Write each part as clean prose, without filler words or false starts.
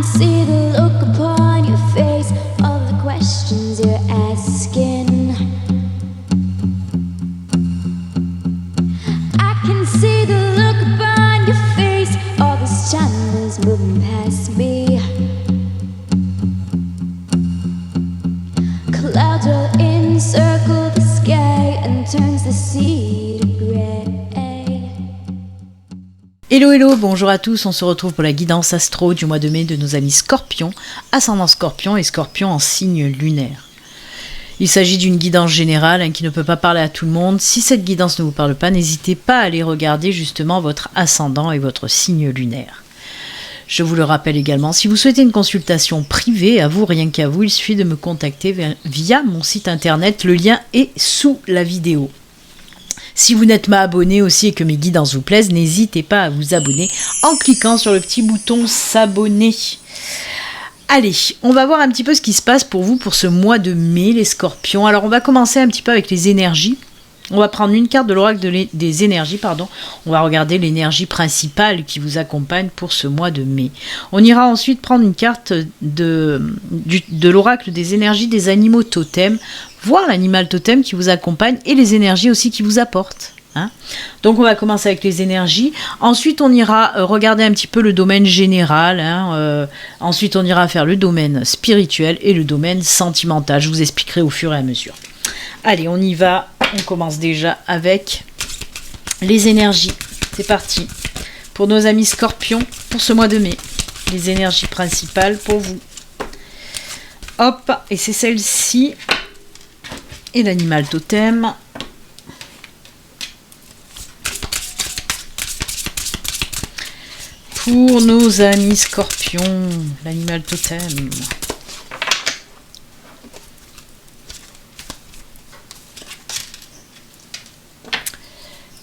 see the look upon your face, all the questions you're asking. I can see the look upon your face, all this time is moving past me. Clouds roll in, circle the sky, and turns the sea to grey. Hello hello, bonjour à tous, on se retrouve pour la guidance astro du mois de mai de nos amis Scorpions, ascendant Scorpion et Scorpion en signe lunaire. Il s'agit d'une guidance générale qui ne peut pas parler à tout le monde. Si cette guidance ne vous parle pas, n'hésitez pas à aller regarder justement votre ascendant et votre signe lunaire. Je vous le rappelle également, si vous souhaitez une consultation privée, à vous, rien qu'à vous, il suffit de me contacter via mon site internet, le lien est sous la vidéo. Si vous n'êtes pas abonné aussi et que mes guidances vous plaisent, n'hésitez pas à vous abonner en cliquant sur le petit bouton s'abonner. Allez, on va voir un petit peu ce qui se passe pour vous pour ce mois de mai, les Scorpions. Alors, on va commencer un petit peu avec les énergies. On va prendre une carte de l'oracle des énergies, On va regarder l'énergie principale qui vous accompagne pour ce mois de mai. On ira ensuite prendre une carte de l'oracle des énergies des animaux totems, voir l'animal totem qui vous accompagne et les énergies aussi qui vous apportent. Donc on va commencer avec les énergies. Ensuite on ira regarder un petit peu le domaine général. Ensuite on ira faire le domaine spirituel et le domaine sentimental. Je vous expliquerai au fur et à mesure. Allez, on y va. On commence déjà avec les énergies. C'est parti. Pour nos amis Scorpions, pour ce mois de mai. Les énergies principales pour vous. Hop, et c'est celle-ci. Et l'animal totem. Pour nos amis Scorpions, l'animal totem.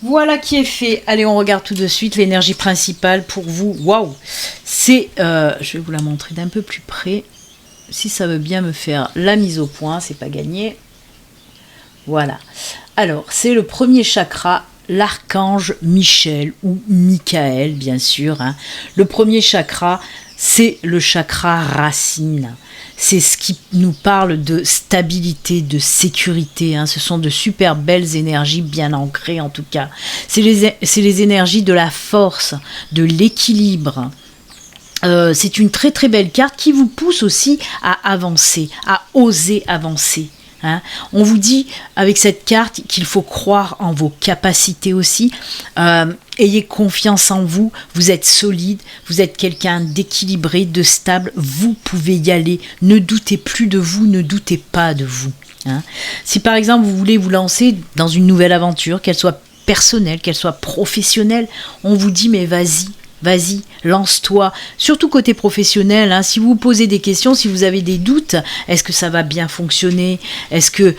Voilà qui est fait. Allez, on regarde tout de suite l'énergie principale pour vous. Waouh! C'est, je vais vous la montrer d'un peu plus près. Si ça veut bien me faire la mise au point, c'est pas gagné. Voilà. Alors, c'est le premier chakra, l'archange Michel ou Michael, bien sûr. Le premier chakra, c'est le chakra racine. C'est ce qui nous parle de stabilité, de sécurité. Ce sont de super belles énergies, bien ancrées en tout cas. C'est les énergies de la force, de l'équilibre. C'est une très très belle carte qui vous pousse aussi à avancer, à oser avancer. On vous dit avec cette carte qu'il faut croire en vos capacités aussi. Ayez confiance en vous, vous êtes solide, vous êtes quelqu'un d'équilibré, de stable, vous pouvez y aller. Ne doutez plus de vous, ne doutez pas de vous. Si par exemple vous voulez vous lancer dans une nouvelle aventure, qu'elle soit personnelle, qu'elle soit professionnelle, on vous dit mais vas-y, lance-toi. Surtout côté professionnel, si vous vous posez des questions, si vous avez des doutes, est-ce que ça va bien fonctionner ? Est-ce que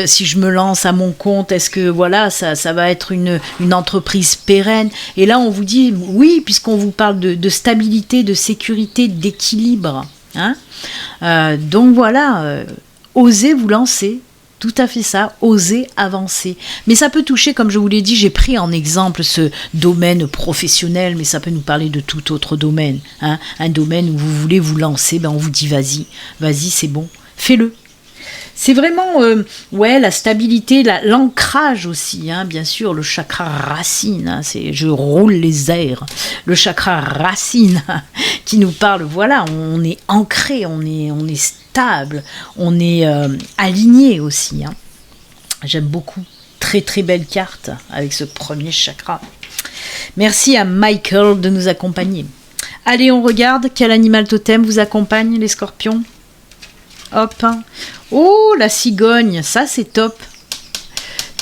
si je me lance à mon compte, est-ce que voilà, ça va être une entreprise pérenne ? Et là, on vous dit oui, puisqu'on vous parle de stabilité, de sécurité, d'équilibre. Donc voilà, osez vous lancer. Tout à fait ça, oser avancer. Mais ça peut toucher, comme je vous l'ai dit, j'ai pris en exemple ce domaine professionnel, mais ça peut nous parler de tout autre domaine. Un domaine où vous voulez vous lancer, on vous dit vas-y, c'est bon, fais-le. C'est vraiment la stabilité, l'ancrage aussi, bien sûr, le chakra racine, c'est je roule les airs, le chakra racine qui nous parle, voilà, on est ancré, on est stable, on est aligné aussi. J'aime beaucoup, très très belle carte avec ce premier chakra. Merci à Michael de nous accompagner. Allez, on regarde quel animal totem vous accompagne, les Scorpions. Hop. Oh, la cigogne, ça c'est top.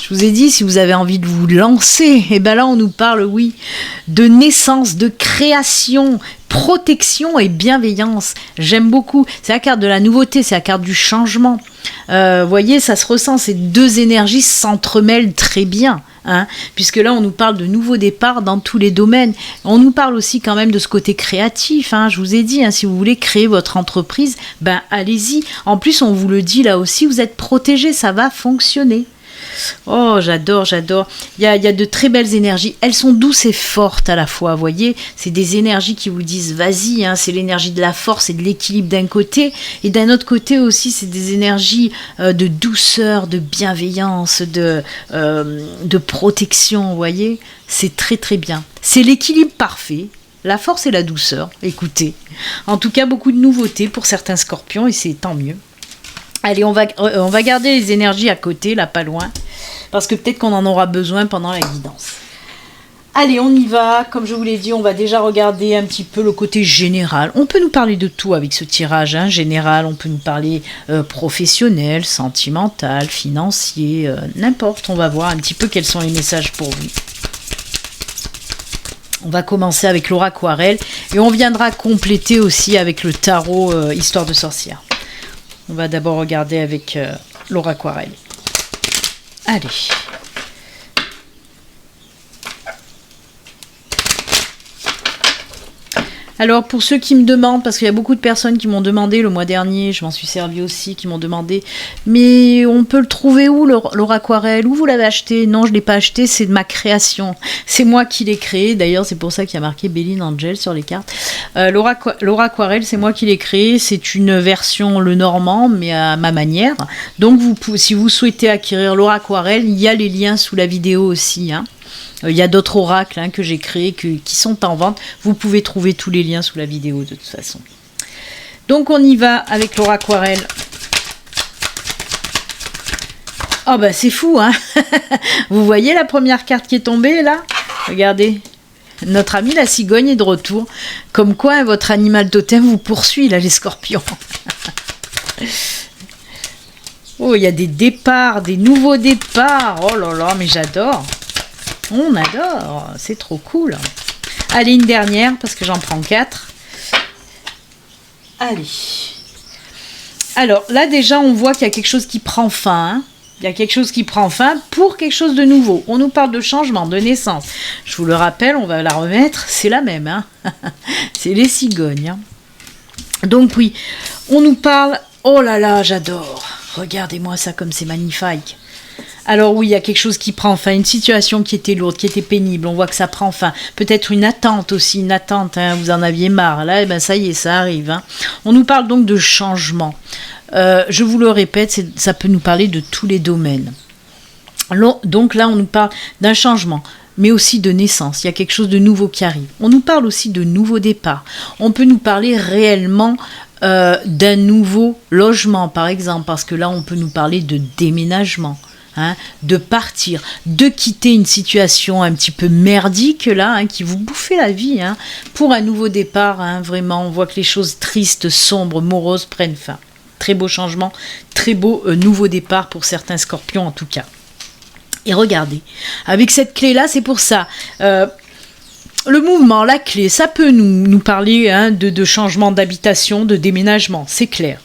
Je vous ai dit, si vous avez envie de vous lancer, et là on nous parle, oui, de naissance, de création, protection et bienveillance. J'aime beaucoup. C'est la carte de la nouveauté, c'est la carte du changement. Voyez, ça se ressent, ces deux énergies s'entremêlent très bien. Puisque là on nous parle de nouveaux départs dans tous les domaines. On nous parle aussi quand même de ce côté créatif. Je vous ai dit, si vous voulez créer votre entreprise, allez-y. En plus on vous le dit là aussi, vous êtes protégé, ça va fonctionner. Oh, j'adore. Il y a de très belles énergies. Elles sont douces et fortes à la fois, vous voyez. C'est des énergies qui vous disent, vas-y, hein, c'est l'énergie de la force et de l'équilibre d'un côté. Et d'un autre côté aussi, c'est des énergies de douceur, de bienveillance, de protection, vous voyez. C'est très très bien. C'est l'équilibre parfait. La force et la douceur, écoutez. En tout cas, beaucoup de nouveautés pour certains scorpions et c'est tant mieux. Allez, on va garder les énergies à côté, là, pas loin, parce que peut-être qu'on en aura besoin pendant la guidance. Allez, on y va. Comme je vous l'ai dit, on va déjà regarder un petit peu le côté général. On peut nous parler de tout avec ce tirage général. On peut nous parler professionnel, sentimental, financier, n'importe. On va voir un petit peu quels sont les messages pour vous. On va commencer avec l'aura aquarelle et on viendra compléter aussi avec le tarot Histoire de sorcière. On va d'abord regarder avec l'aura aquarelle. Allez. Alors pour ceux qui me demandent, parce qu'il y a beaucoup de personnes qui m'ont demandé le mois dernier, je m'en suis servi aussi, qui m'ont demandé, mais on peut le trouver où l'aura aquarelle? Où vous l'avez acheté? Non, je ne l'ai pas acheté, c'est de ma création. C'est moi qui l'ai créé, d'ailleurs c'est pour ça qu'il y a marqué Béline Angel sur les cartes. L'aura aquarelle, c'est moi qui l'ai créé, c'est une version le normand, mais à ma manière. Donc si vous souhaitez acquérir l'aura aquarelle, il y a les liens sous la vidéo aussi, hein. Il y a d'autres oracles que j'ai créés qui sont en vente. Vous pouvez trouver tous les liens sous la vidéo de toute façon. Donc on y va avec l'aura aquarelle. Oh bah c'est fou, hein. Vous voyez la première carte qui est tombée là? Regardez. Notre ami la cigogne est de retour. Comme quoi votre animal totem vous poursuit là, les scorpions. Oh, il y a des départs, des nouveaux départs. Oh là là, mais j'adore. On adore, c'est trop cool. Allez, une dernière, parce que j'en prends 4. Allez. Alors, là, déjà, on voit qu'il y a quelque chose qui prend fin. Hein. Il y a quelque chose qui prend fin pour quelque chose de nouveau. On nous parle de changement, de naissance. Je vous le rappelle, on va la remettre. C'est la même. Hein. C'est les cigognes. Hein. Donc, oui, on nous parle... Oh là là, j'adore. Regardez-moi ça comme c'est magnifique. Alors oui, il y a quelque chose qui prend fin, une situation qui était lourde, qui était pénible, on voit que ça prend fin. Peut-être une attente aussi, une attente, hein, vous en aviez marre. Là, ça y est, ça arrive. Hein. On nous parle donc de changement. Je vous le répète, ça peut nous parler de tous les domaines. Donc là, on nous parle d'un changement, mais aussi de naissance. Il y a quelque chose de nouveau qui arrive. On nous parle aussi de nouveaux départs. On peut nous parler réellement... d'un nouveau logement, par exemple, parce que là, on peut nous parler de déménagement. Hein, de partir, de quitter une situation un petit peu merdique là, hein, qui vous bouffait la vie, hein, pour un nouveau départ. Hein, vraiment, on voit que les choses tristes, sombres, moroses prennent fin. Très beau changement, très beau nouveau départ pour certains scorpions en tout cas. Et regardez, avec cette clé-là, c'est pour ça. Le mouvement, la clé, ça peut nous parler de changement d'habitation, de déménagement, c'est clair.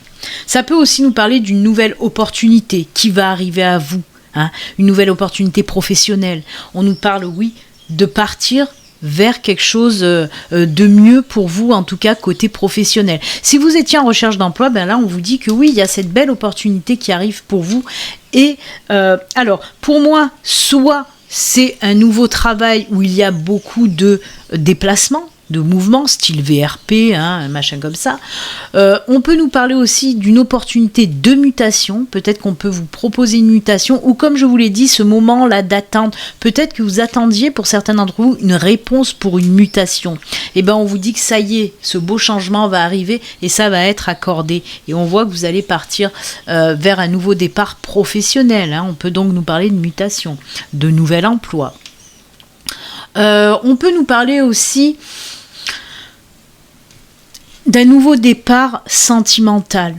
Ça peut aussi nous parler d'une nouvelle opportunité qui va arriver à vous. Hein, une nouvelle opportunité professionnelle. On nous parle, oui, de partir vers quelque chose de mieux pour vous, en tout cas côté professionnel. Si vous étiez en recherche d'emploi, ben là on vous dit que oui, il y a cette belle opportunité qui arrive pour vous. Et alors, pour moi, soit c'est un nouveau travail où il y a beaucoup de déplacements, de mouvements, style VRP, un machin comme ça. On peut nous parler aussi d'une opportunité de mutation. Peut-être qu'on peut vous proposer une mutation, ou comme je vous l'ai dit, ce moment-là d'attente. Peut-être que vous attendiez, pour certains d'entre vous, une réponse pour une mutation. Et bien, on vous dit que ça y est, ce beau changement va arriver et ça va être accordé. Et on voit que vous allez partir vers un nouveau départ professionnel. Hein. On peut donc nous parler de mutation, de nouvel emploi. On peut nous parler aussi d'un nouveau départ sentimental,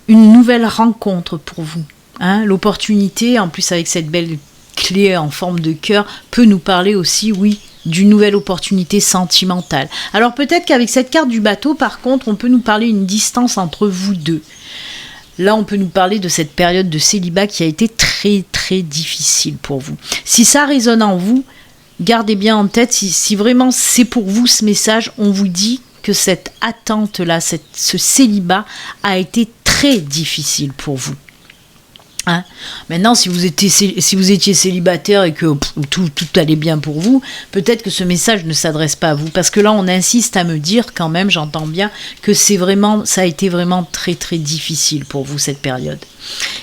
une nouvelle rencontre pour vous. Hein, l'opportunité, en plus avec cette belle clé en forme de cœur, peut nous parler aussi, oui, d'une nouvelle opportunité sentimentale. Alors peut-être qu'avec cette carte du bateau, par contre, on peut nous parler d'une distance entre vous deux. Là, on peut nous parler de cette période de célibat qui a été très, très difficile pour vous. Si ça résonne en vous, gardez bien en tête, si vraiment c'est pour vous ce message, on vous dit que cette attente-là, ce célibat a été très difficile pour vous. Hein. Maintenant, si vous étiez célibataire et que tout allait bien pour vous, peut-être que ce message ne s'adresse pas à vous. Parce que là, on insiste à me dire quand même, j'entends bien, que ça a été vraiment très très difficile pour vous cette période.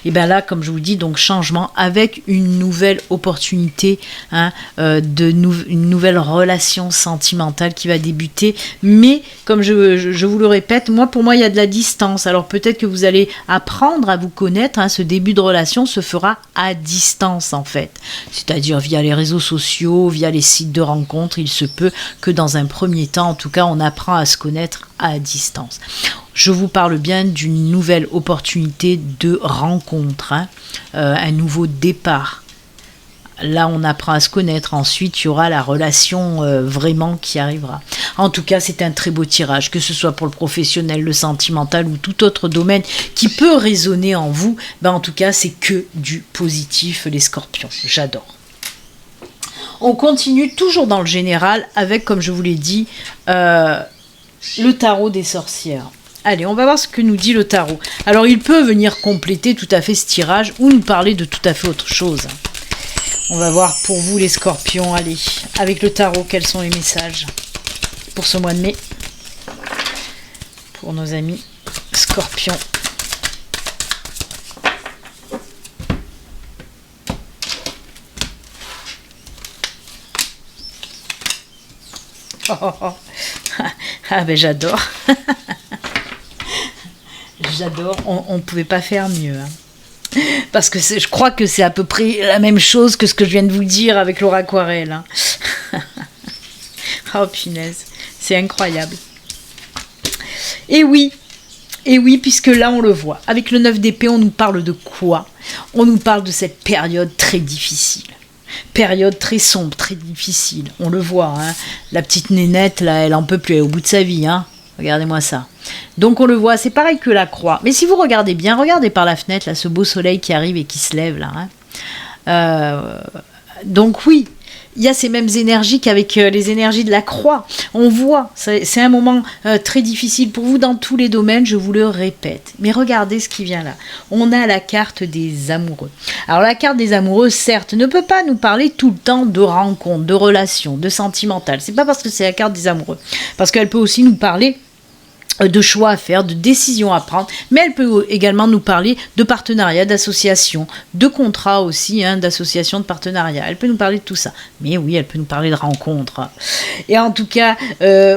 Et bien là, comme je vous dis, donc changement avec une nouvelle opportunité, hein, une nouvelle relation sentimentale qui va débuter. Mais comme je vous le répète, pour moi, il y a de la distance. Alors peut-être que vous allez apprendre à vous connaître. Hein, ce début de relation se fera à distance en fait. C'est-à-dire via les réseaux sociaux, via les sites de rencontres. Il se peut que dans un premier temps, en tout cas, on apprend à se connaître à distance. Je vous parle bien d'une nouvelle opportunité de rencontre, hein, un nouveau départ. Là, on apprend à se connaître. Ensuite, il y aura la relation vraiment qui arrivera. En tout cas, c'est un très beau tirage, que ce soit pour le professionnel, le sentimental ou tout autre domaine qui peut résonner en vous. En tout cas, c'est que du positif, les scorpions. J'adore. On continue toujours dans le général avec, comme je vous l'ai dit, le tarot des sorcières. Allez, on va voir ce que nous dit le tarot. Alors, il peut venir compléter tout à fait ce tirage ou nous parler de tout à fait autre chose. On va voir pour vous les scorpions, allez, avec le tarot, quels sont les messages pour ce mois de mai. Pour nos amis scorpions. Ah ben j'adore. J'adore, on ne pouvait pas faire mieux. Hein. Parce que je crois que c'est à peu près la même chose que ce que je viens de vous dire avec Laura Aquarelle. Hein. Oh punaise, c'est incroyable. Et oui, puisque là on le voit. Avec le 9 d'épée, on nous parle de quoi? On nous parle de cette période très difficile. Période très sombre, très difficile. On le voit, hein. La petite nénette, là, elle en peut plus, elle est au bout de sa vie. Hein. Regardez-moi ça. Donc on le voit, c'est pareil que la croix. Mais si vous regardez bien, regardez par la fenêtre, là, ce beau soleil qui arrive et qui se lève, là. Hein. Donc oui, il y a ces mêmes énergies qu'avec les énergies de la croix. On voit, c'est un moment très difficile pour vous dans tous les domaines, je vous le répète. Mais regardez ce qui vient là. On a la carte des amoureux. Alors la carte des amoureux, certes, ne peut pas nous parler tout le temps de rencontres, de relations, de sentimentales. C'est pas parce que c'est la carte des amoureux. Parce qu'elle peut aussi nous parler de choix à faire, de décisions à prendre, mais elle peut également nous parler de partenariat, d'association, de contrat aussi, hein, d'association, de partenariat. Elle peut nous parler de tout ça. Mais oui, elle peut nous parler de rencontres. Et en tout cas,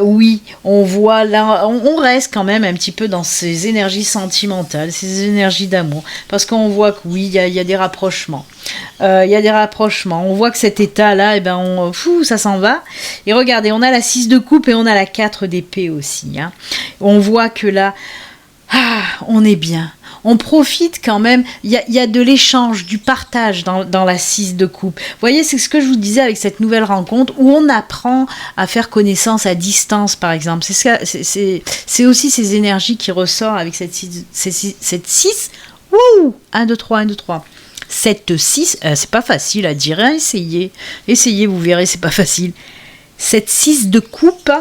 oui, on voit là, on reste quand même un petit peu dans ces énergies sentimentales, ces énergies d'amour, parce qu'on voit que oui, il y a des rapprochements. Il y a des rapprochements. On voit que cet état-là, eh ben, ça s'en va. Et regardez, on a la 6 de coupe et on a la 4 d'épée aussi. Hein. On voit que là, on est bien. On profite quand même. Il y a de l'échange, du partage dans la 6 de coupe. Vous voyez, c'est ce que je vous disais avec cette nouvelle rencontre où on apprend à faire connaissance à distance, par exemple. C'est aussi ces énergies qui ressortent avec cette 6. Wouh 1, 2, 3, 1, 2, 3. Cette 6, c'est pas facile à dire, hein, essayez, vous verrez, c'est pas facile. Cette 6 de coupe,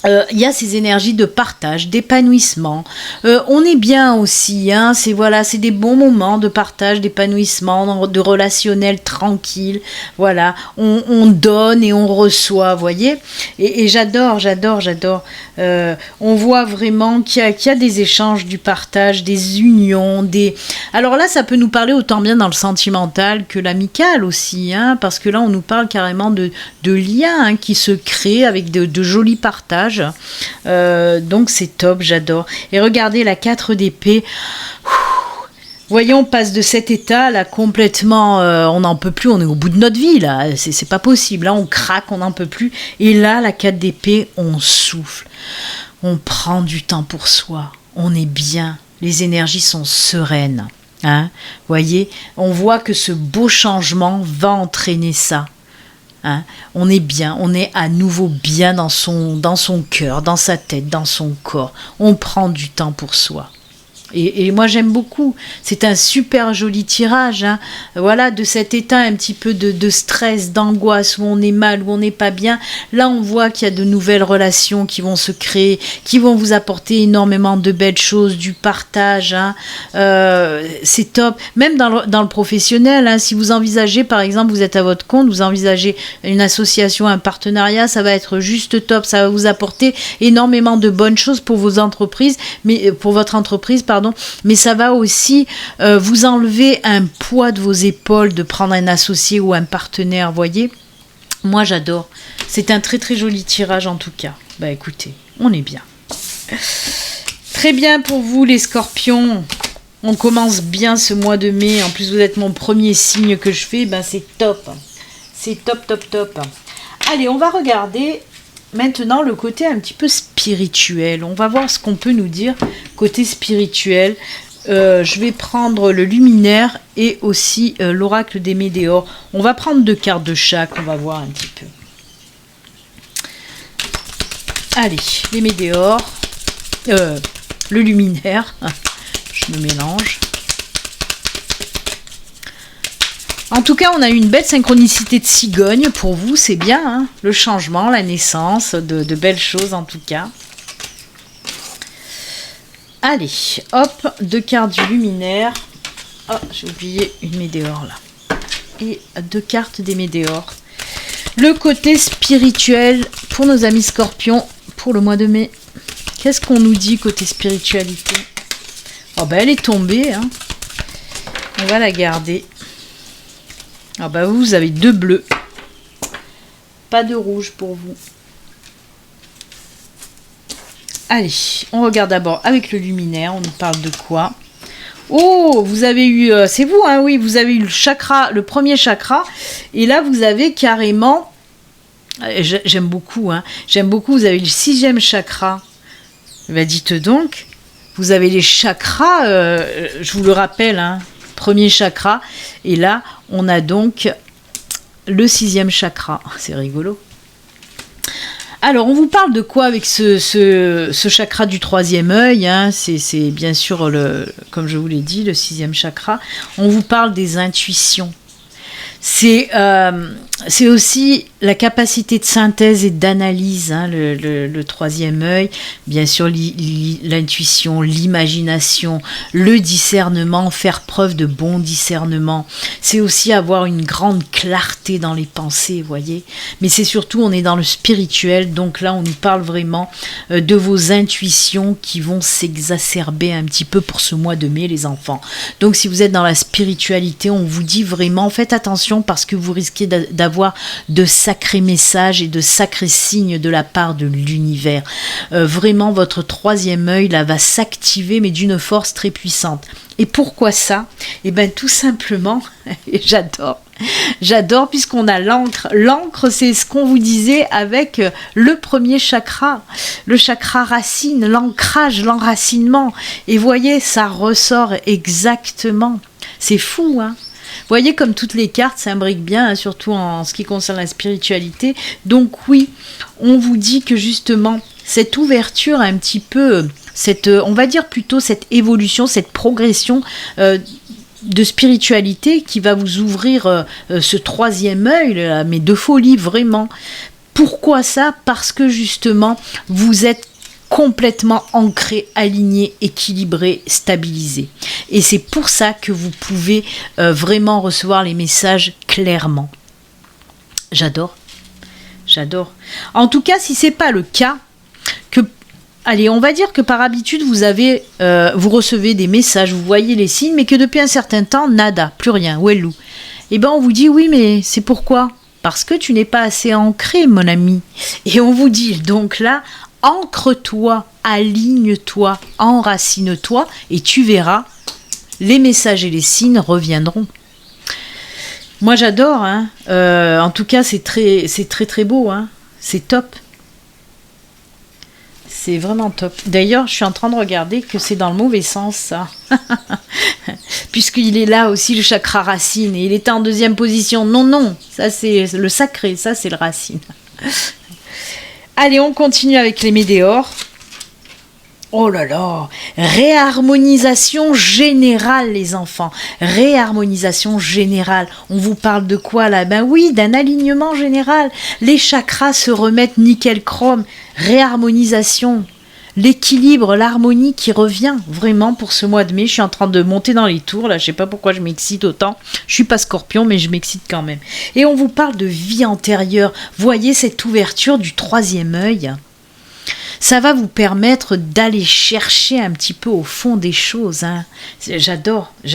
il y a ces énergies de partage, d'épanouissement. On est bien aussi, hein, c'est des bons moments de partage, d'épanouissement, de relationnel tranquille. Voilà, on donne et on reçoit, vous voyez. Et j'adore. On voit vraiment qu'il y a des échanges, du partage, des unions, Alors là, ça peut nous parler autant bien dans le sentimental que l'amical aussi, hein, parce que là, on nous parle carrément de liens, hein, qui se créent avec de jolis partages. Donc c'est top, j'adore. Et regardez la 4 d'épée. Voyons, on passe de cet état là complètement, on n'en peut plus, on est au bout de notre vie là, c'est pas possible, là on craque, on n'en peut plus. Et là, la 4 d'épée, on souffle, on prend du temps pour soi, on est bien, les énergies sont sereines. Hein, voyez, on voit que ce beau changement va entraîner ça. Hein, on est bien, on est à nouveau bien dans son cœur, dans sa tête, dans son corps. On prend du temps pour soi. Et moi j'aime beaucoup, c'est un super joli tirage, hein. Voilà, de cet état un petit peu de stress, d'angoisse, où on est mal, où on n'est pas bien. Là on voit qu'il y a de nouvelles relations qui vont se créer, qui vont vous apporter énormément de belles choses, du partage, hein. C'est top. Même dans le professionnel, hein, si vous envisagez par exemple, vous êtes à votre compte, vous envisagez une association, un partenariat, ça va être juste top, ça va vous apporter énormément de bonnes choses pour vos entreprises, mais pour votre entreprise, pardon. Mais ça va aussi vous enlever un poids de vos épaules de prendre un associé ou un partenaire, voyez. Moi j'adore, c'est un très très joli tirage en tout cas. Bah écoutez, on est bien. Très bien pour vous les scorpions, on commence bien ce mois de mai, en plus vous êtes mon premier signe que je fais, ben c'est top. C'est top top top. Allez, on va regarder maintenant le côté un petit peu spirituel. On va voir ce qu'on peut nous dire côté spirituel. Je vais prendre le luminaire et aussi l'oracle des Médéors. On va prendre 2 cartes de chaque, on va voir un petit peu. Allez, les Médéors, le luminaire, je me mélange. En tout cas, on a eu une belle synchronicité de cigogne pour vous, c'est bien, hein, le changement, la naissance, de belles choses en tout cas. Allez, hop, 2 cartes du luminaire. Oh, j'ai oublié une Médéor là. Et 2 cartes des Médéors. Le côté spirituel pour nos amis scorpions pour le mois de mai. Qu'est-ce qu'on nous dit côté spiritualité? Oh ben elle est tombée, hein. On va la garder. Ah bah vous avez 2 bleus. Pas de rouge pour vous. Allez, on regarde d'abord avec le luminaire. On nous parle de quoi? Oh, vous avez eu... c'est vous, hein, oui. Vous avez eu le chakra, le premier chakra. Et là, vous avez carrément... J'aime beaucoup, hein. J'aime beaucoup. Vous avez le 6e chakra. Ben dites donc, vous avez les chakras, je vous le rappelle, hein. Premier chakra, et là on a donc le 6e chakra. C'est rigolo. Alors on vous parle de quoi avec ce chakra du 3e œil, hein. C'est bien sûr, comme je vous l'ai dit, le 6e chakra. On vous parle des intuitions. C'est aussi la capacité de synthèse et d'analyse, hein, le 3e œil, bien sûr l'intuition, l'imagination, le discernement, faire preuve de bon discernement. C'est aussi avoir une grande clarté dans les pensées, voyez. Mais c'est surtout, on est dans le spirituel, donc là on nous parle vraiment de vos intuitions qui vont s'exacerber un petit peu pour ce mois de mai, les enfants. Donc si vous êtes dans la spiritualité, on vous dit vraiment, faites attention parce que vous risquez d'avoir de sacrés messages et de sacrés signes de la part de l'univers. Vraiment, votre 3e œil là va s'activer, mais d'une force très puissante. Et pourquoi ça? Eh bien, tout simplement, et j'adore puisqu'on a l'encre. L'encre, c'est ce qu'on vous disait avec le premier chakra, le chakra racine, l'ancrage, l'enracinement. Et voyez, ça ressort exactement. C'est fou, hein? Vous voyez comme toutes les cartes s'imbriquent bien, hein, surtout en ce qui concerne la spiritualité. Donc oui, on vous dit que justement, cette ouverture un petit peu, on va dire plutôt cette évolution, cette progression de spiritualité qui va vous ouvrir ce 3e œil, là, mais de folie vraiment. Pourquoi ça? Parce que justement, vous êtes complètement ancré, aligné, équilibré, stabilisé. Et c'est pour ça que vous pouvez vraiment recevoir les messages clairement. J'adore. En tout cas, si c'est pas le cas, allez, on va dire que par habitude, vous recevez des messages, vous voyez les signes, mais que depuis un certain temps, nada, plus rien, ouellou. Eh bien, on vous dit, oui, mais c'est pourquoi? Parce que tu n'es pas assez ancré, mon ami. Et on vous dit, donc là, ancre-toi, aligne-toi, enracine-toi, et tu verras, les messages et les signes reviendront. Moi, j'adore, hein. En tout cas, c'est très très beau, hein. C'est top. C'est vraiment top. D'ailleurs, je suis en train de regarder que c'est dans le mauvais sens, ça. Puisqu'il est là aussi, le chakra racine, et il était en 2e position. Non, ça c'est le sacré, ça c'est le racine. Allez, on continue avec les Médéors. Oh là là, réharmonisation générale les enfants, réharmonisation générale. On vous parle de quoi là? Ben oui, d'un alignement général. Les chakras se remettent nickel chrome, réharmonisation. L'équilibre, l'harmonie qui revient vraiment pour ce mois de mai. Je suis en train de monter dans les tours là, je sais pas pourquoi je m'excite autant. Je suis pas Scorpion mais je m'excite quand même. Et on vous parle de vie antérieure. Voyez cette ouverture du troisième œil. Ça va vous permettre d'aller chercher un petit peu au fond des choses. Hein. J'adore. Il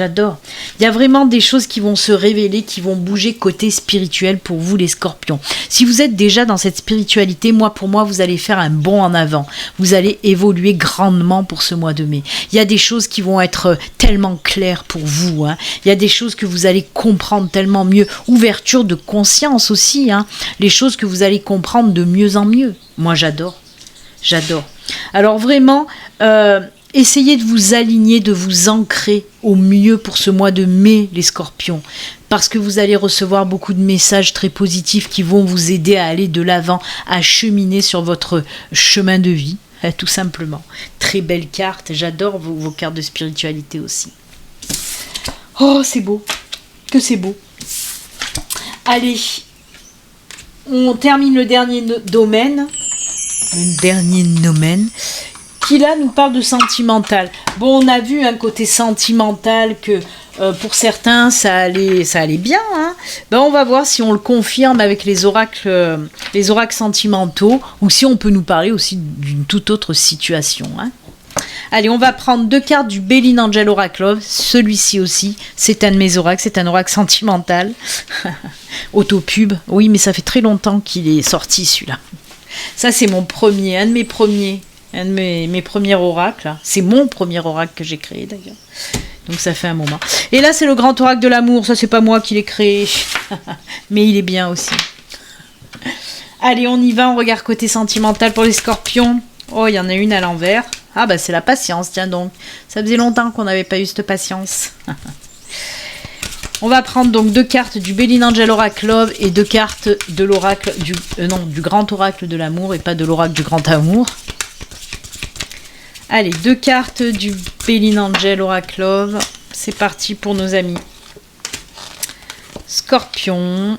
y a vraiment des choses qui vont se révéler, qui vont bouger côté spirituel pour vous les scorpions. Si vous êtes déjà dans cette spiritualité, pour moi, vous allez faire un bond en avant. Vous allez évoluer grandement pour ce mois de mai. Il y a des choses qui vont être tellement claires pour vous. Hein. Il y a des choses que vous allez comprendre tellement mieux. Ouverture de conscience aussi. Hein. Les choses que vous allez comprendre de mieux en mieux. Moi, j'adore. Alors vraiment, essayez de vous aligner, de vous ancrer au mieux pour ce mois de mai, les scorpions. Parce que vous allez recevoir beaucoup de messages très positifs qui vont vous aider à aller de l'avant, à cheminer sur votre chemin de vie, tout simplement. Très belle carte, j'adore vos cartes de spiritualité aussi. Oh, c'est beau, que c'est beau. Allez, on termine le dernier domaine. Qui là nous parle de sentimental. Bon, on a vu un côté sentimental que pour certains ça allait bien. Hein. Ben, on va voir si on le confirme avec les oracles sentimentaux ou si on peut nous parler aussi d'une toute autre situation. Hein. Allez, on va prendre 2 cartes du Béline Angel Oracle Love. Celui-ci aussi, c'est un de mes oracles, c'est un oracle sentimental. Autopub, oui, mais ça fait très longtemps qu'il est sorti celui-là. Ça, c'est un de mes premiers oracles. C'est mon premier oracle que j'ai créé d'ailleurs. Donc ça fait un moment. Et là, c'est le grand oracle de l'amour. Ça, c'est pas moi qui l'ai créé. Mais il est bien aussi. Allez, on y va. On regarde côté sentimental pour les scorpions. Oh, il y en a une à l'envers. Ah, bah c'est la patience, tiens donc. Ça faisait longtemps qu'on n'avait pas eu cette patience. On va prendre donc 2 cartes du Béline Angel Oracle Love et 2 cartes de l'oracle du grand oracle de l'amour et pas de l'oracle du grand amour. Allez, 2 cartes du Béline Angel Oracle Love. C'est parti pour nos amis Scorpion.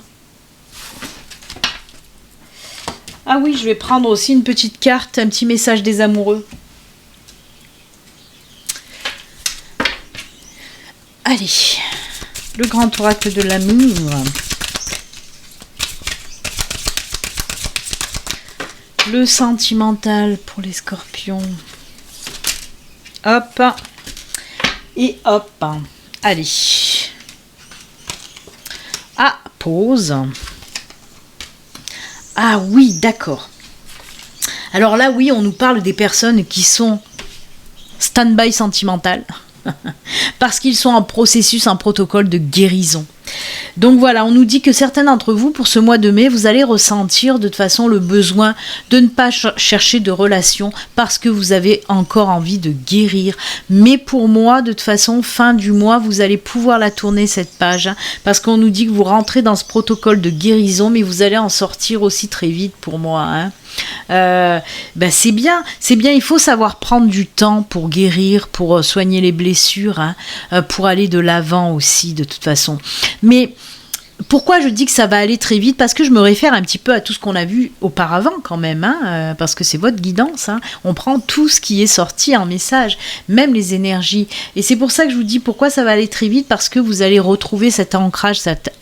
Ah oui, je vais prendre aussi une petite carte, un petit message des amoureux. Allez. Le grand oracle de l'amour. Le sentimental pour les scorpions. Hop. Et hop. Allez. Ah, pause. Ah oui, d'accord. Alors là, oui, on nous parle des personnes qui sont stand-by sentimental. Parce qu'ils sont en processus, en protocole de guérison. Donc voilà, on nous dit que certains d'entre vous, pour ce mois de mai, vous allez ressentir de toute façon le besoin de ne pas chercher de relation parce que vous avez encore envie de guérir. Mais pour moi, de toute façon, fin du mois, vous allez pouvoir la tourner cette page hein, parce qu'on nous dit que vous rentrez dans ce protocole de guérison, mais vous allez en sortir aussi très vite pour moi. Hein. C'est bien, il faut savoir prendre du temps pour guérir, pour soigner les blessures, hein, pour aller de l'avant aussi de toute façon. Mais pourquoi je dis que ça va aller très vite? Parce que je me réfère un petit peu à tout ce qu'on a vu auparavant quand même, hein, parce que c'est votre guidance. Hein. On prend tout ce qui est sorti en message, même les énergies. Et c'est pour ça que je vous dis pourquoi ça va aller très vite, parce que vous allez retrouver cet ancrage, cette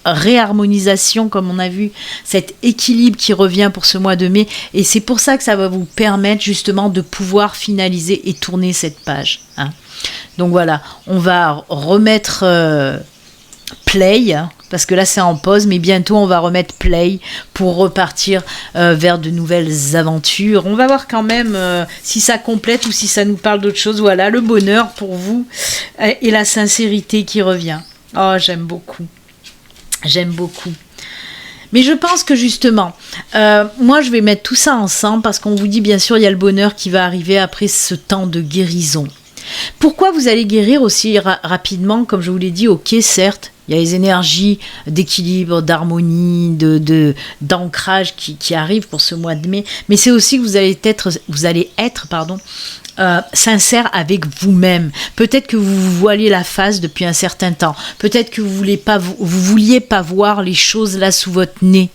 réharmonisation comme on a vu, cet équilibre qui revient pour ce mois de mai, et c'est pour ça que ça va vous permettre justement de pouvoir finaliser et tourner cette page. Hein. Donc voilà, on va remettre play, hein, parce que là c'est en pause, mais bientôt on va remettre play pour repartir vers de nouvelles aventures. On va voir quand même si ça complète ou si ça nous parle d'autre chose. Voilà, le bonheur pour vous et la sincérité qui revient. Oh, j'aime beaucoup. Mais je pense que justement, moi je vais mettre tout ça ensemble parce qu'on vous dit bien sûr il y a le bonheur qui va arriver après ce temps de guérison. Pourquoi vous allez guérir aussi rapidement, comme je vous l'ai dit, ok certes, Il y a les énergies d'équilibre, d'harmonie, d'ancrage qui arrivent pour ce mois de mai. Mais c'est aussi que vous allez être sincère avec vous-même. Peut-être que vous vous voilez la face depuis un certain temps. Peut-être que vous vouliez pas voir les choses là sous votre nez,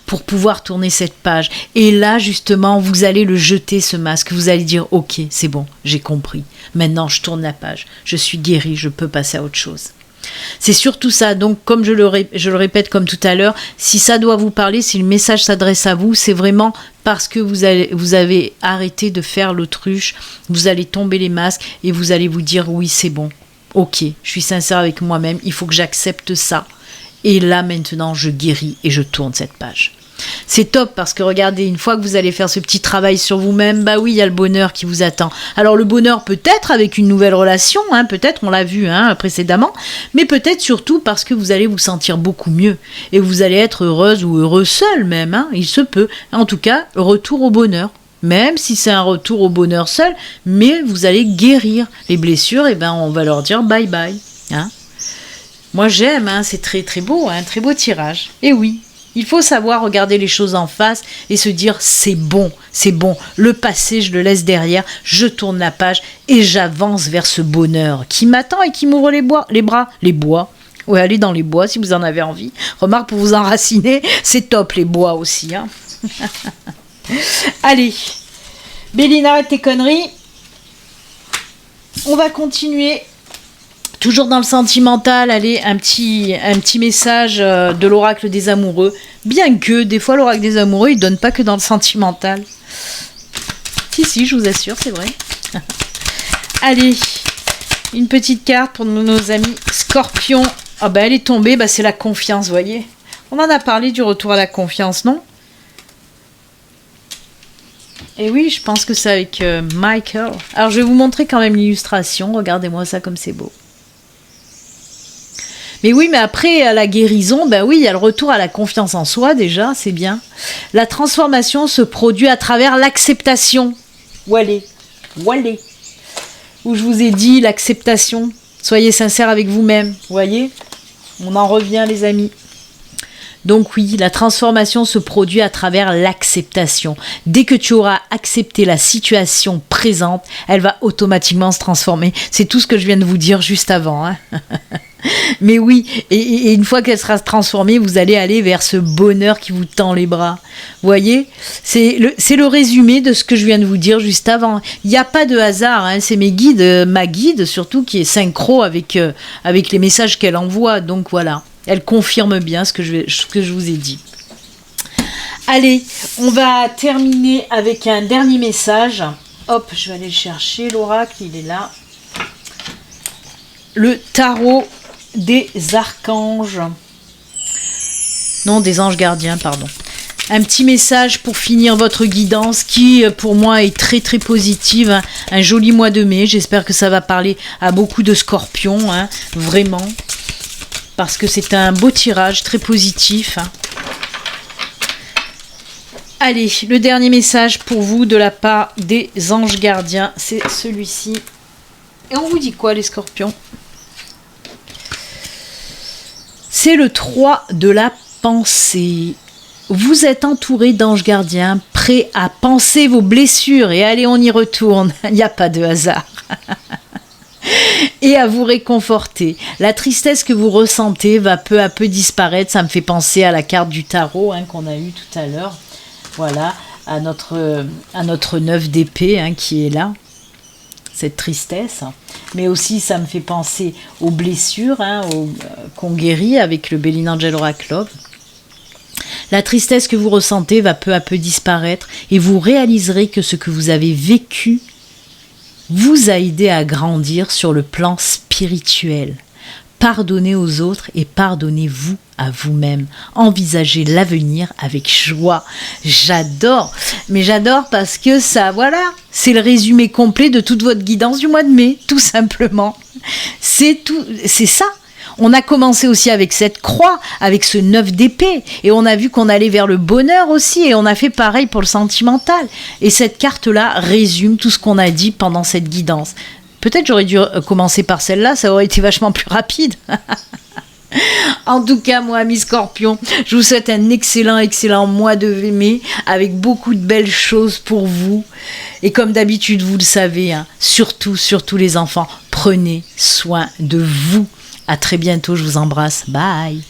pour pouvoir tourner cette page. Et là, justement, vous allez le jeter, ce masque. Vous allez dire, ok, c'est bon, j'ai compris. Maintenant, je tourne la page. Je suis guérie, je peux passer à autre chose. C'est surtout ça. Donc, comme je le répète comme tout à l'heure, si ça doit vous parler, si le message s'adresse à vous, c'est vraiment parce que vous avez arrêté de faire l'autruche, vous allez tomber les masques et vous allez vous dire oui, c'est bon, ok, je suis sincère avec moi-même, il faut que j'accepte ça. Et là, maintenant, je guéris et je tourne cette page. C'est top parce que regardez, une fois que vous allez faire ce petit travail sur vous-même, bah oui, il y a le bonheur qui vous attend. Alors le bonheur peut-être avec une nouvelle relation, peut-être, on l'a vu précédemment, mais peut-être surtout parce que vous allez vous sentir beaucoup mieux et vous allez être heureuse ou heureux seul même, il se peut. En tout cas, retour au bonheur. Même si c'est un retour au bonheur seul, mais vous allez guérir les blessures, et on va leur dire bye bye. Moi j'aime, c'est très très beau, très beau tirage. Et oui. Il faut savoir regarder les choses en face et se dire c'est bon, le passé je le laisse derrière, je tourne la page et j'avance vers ce bonheur qui m'attend et qui m'ouvre les bois. Ouais, allez dans les bois si vous en avez envie. Remarque, pour vous enraciner, c'est top les bois aussi. Allez, Béline, arrête tes conneries. On va continuer. Toujours dans le sentimental, allez, un petit message de l'oracle des amoureux. Bien que, des fois, l'oracle des amoureux, il ne donne pas que dans le sentimental. Si, je vous assure, c'est vrai. Allez, une petite carte pour nos amis Scorpions. Elle est tombée, c'est la confiance, vous voyez. On en a parlé du retour à la confiance, non? Et oui, je pense que c'est avec Michael. Alors, je vais vous montrer quand même l'illustration. Regardez-moi ça comme c'est beau. Mais oui, mais après la guérison, il y a le retour à la confiance en soi déjà, c'est bien. La transformation se produit à travers l'acceptation. Où je vous ai dit l'acceptation. Soyez sincères avec vous-même, vous voyez? On en revient les amis. Donc oui, la transformation se produit à travers l'acceptation. Dès que tu auras accepté la situation présente, elle va automatiquement se transformer. C'est tout ce que je viens de vous dire juste avant. Mais oui, et une fois qu'elle sera transformée, vous allez aller vers ce bonheur qui vous tend les bras. Vous voyez, c'est le résumé de ce que je viens de vous dire juste avant. Il n'y a pas de hasard, c'est mes guides, ma guide surtout, qui est synchro avec les messages qu'elle envoie. Donc voilà, elle confirme bien ce que je vous ai dit. Allez, on va terminer avec un dernier message. Hop, je vais aller le chercher, l'oracle, il est là. Le tarot des archanges. Non, des anges gardiens, pardon. Un petit message pour finir votre guidance qui, pour moi, est très très positive. Un joli mois de mai. J'espère que ça va parler à beaucoup de scorpions, vraiment. Parce que c'est un beau tirage, très positif. Allez, le dernier message pour vous de la part des anges gardiens, c'est celui-ci. Et on vous dit quoi, les scorpions ? C'est le 3 de la pensée. Vous êtes entouré d'anges gardiens, prêts à penser vos blessures. Et allez, on y retourne. Il n'y a pas de hasard. Et à vous réconforter. La tristesse que vous ressentez va peu à peu disparaître. Ça me fait penser à la carte du tarot qu'on a eue tout à l'heure. Voilà, à notre 9 d'épée qui est là. Cette tristesse. Mais aussi, ça me fait penser aux blessures qu'on guérit avec le Béline Angel Oracle Love. La tristesse que vous ressentez va peu à peu disparaître et vous réaliserez que ce que vous avez vécu vous a aidé à grandir sur le plan spirituel. Pardonnez aux autres et pardonnez-vous à vous-même. Envisagez l'avenir avec joie. J'adore, mais j'adore parce que ça, voilà, c'est le résumé complet de toute votre guidance du mois de mai, tout simplement. C'est ça. On a commencé aussi avec cette croix, avec ce 9 d'épée, et on a vu qu'on allait vers le bonheur aussi, et on a fait pareil pour le sentimental. Et cette carte-là résume tout ce qu'on a dit pendant cette guidance. Peut-être j'aurais dû commencer par celle-là, ça aurait été vachement plus rapide. En tout cas, moi, amis Scorpions, je vous souhaite un excellent mois de mai avec beaucoup de belles choses pour vous. Et comme d'habitude, vous le savez, hein, surtout les enfants, prenez soin de vous. À très bientôt, je vous embrasse. Bye.